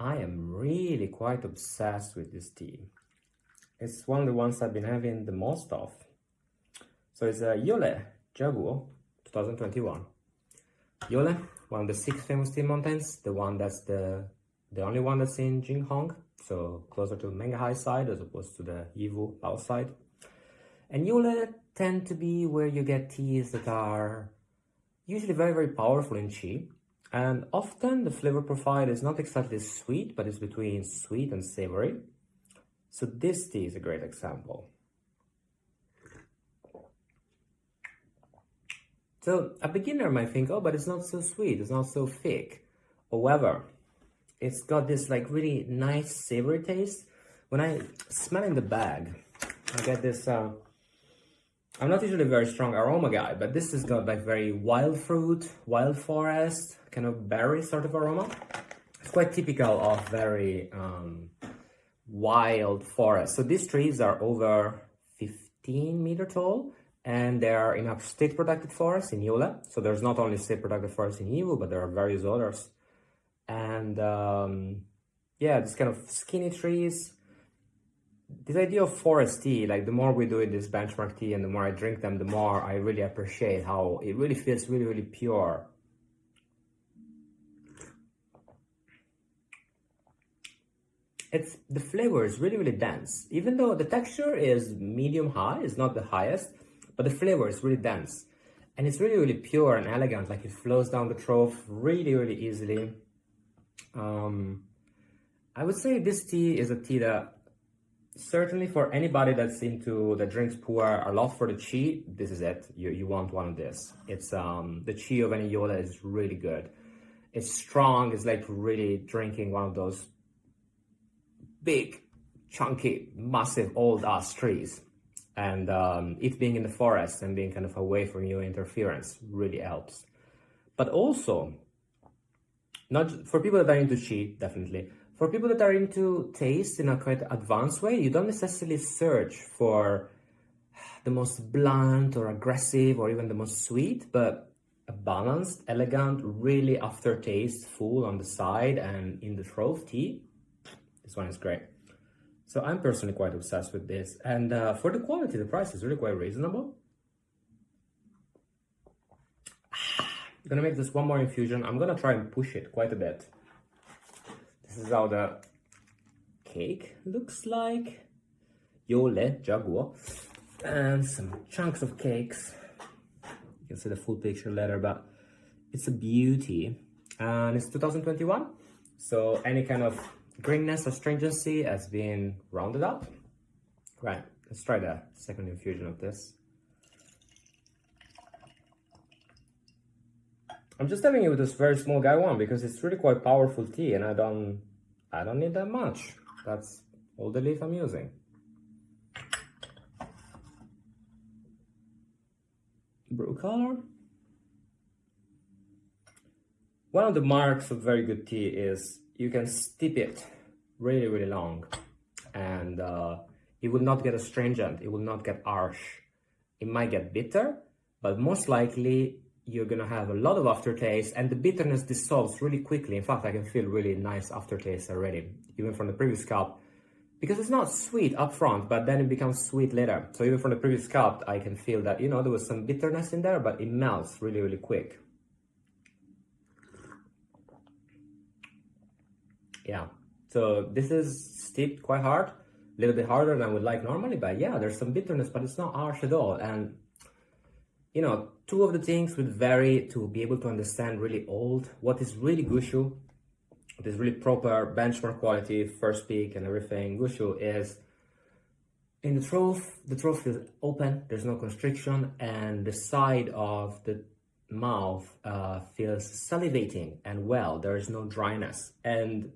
I am really quite obsessed with this tea. It's one of the ones I've been having the most of. So it's a Youle Zhaguo 2021. Youle, one of the 6 famous tea mountains, the one that's the only one that's in Jinghong, so closer to Menghai side as opposed to the Yiwu Lao side. And Youle tend to be where you get teas that are usually very, very powerful in qi. And often the flavor profile is not exactly sweet, but it's between sweet and savory. So this tea is a great example. So a beginner might think, oh, but it's not so sweet, it's not so thick. However, it's got this like really nice savory taste. When I smell in the bag, I get this, I'm not usually a very strong aroma guy, but this has got like very wild fruit, wild forest, kind of berry sort of aroma. It's quite typical of very wild forest. So these trees are over 15 meter tall, and they are in a state protected forest in Youle. So there's not only state protected forest in Yiwu, but there are various others. And yeah, this kind of skinny trees. This idea of forest tea, like the more we do in this benchmark tea and the more I drink them, the more I really appreciate how it really feels really, really pure. The flavor is really, really dense. Even though the texture is medium high, it's not the highest, but the flavor is really dense. And it's really, really pure and elegant, like it flows down the throat really, really easily. I would say this tea is a tea that certainly for anybody that drinks pu'er a lot for the qi, this is it. You want one of this. It's the qi of any Youle is really good. It's strong. It's like really drinking one of those big, chunky, massive old ass trees. And it being in the forest and being kind of away from your interference really helps. But also, not for people that are into qi, definitely. For people that are into taste in a quite advanced way, you don't necessarily search for the most blunt or aggressive or even the most sweet, but a balanced, elegant, really aftertaste, full on the side and in the throat tea. This one is great. So I'm personally quite obsessed with this. And for the quality, the price is really quite reasonable. I'm gonna make this one more infusion. I'm gonna try and push it quite a bit. This is how the cake looks like. Youle Zhaguo. And some chunks of cakes. You can see the full picture later, but it's a beauty. And it's 2021. So any kind of greenness or stringency has been rounded up. Right, let's try the second infusion of this. I'm just having it with this very small guy one because it's really quite powerful tea and I don't need that much. That's all the leaf I'm using. Brew color. One of the marks of very good tea is you can steep it really, really long and it will not get astringent, it will not get harsh. It might get bitter, but most likely you're gonna have a lot of aftertaste and the bitterness dissolves really quickly. In fact, I can feel really nice aftertaste already, even from the previous cup, because it's not sweet up front, but then it becomes sweet later. So even from the previous cup, I can feel that, you know, there was some bitterness in there, but it melts really, really quick. Yeah, so this is steeped quite hard, a little bit harder than I would like normally, but yeah, there's some bitterness, but it's not harsh at all. And you know, two of the things would vary to be able to understand really old, what is really gushu, what is really proper benchmark quality, first peak and everything. Gushu is in the throat feels open, there's no constriction, and the side of the mouth feels salivating and well, there is no dryness. And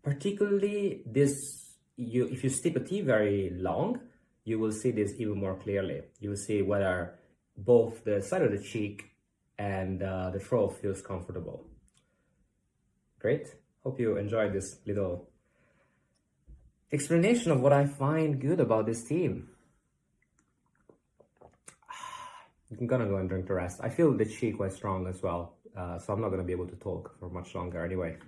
particularly this, if you steep a tea very long, you will see this even more clearly. You will see whether both the side of the cheek and the throat feels comfortable. Great. Hope you enjoyed this little explanation of what I find good about this tea. I'm gonna go and drink the rest. I feel the qi quite strong as well, so I'm not gonna be able to talk for much longer anyway.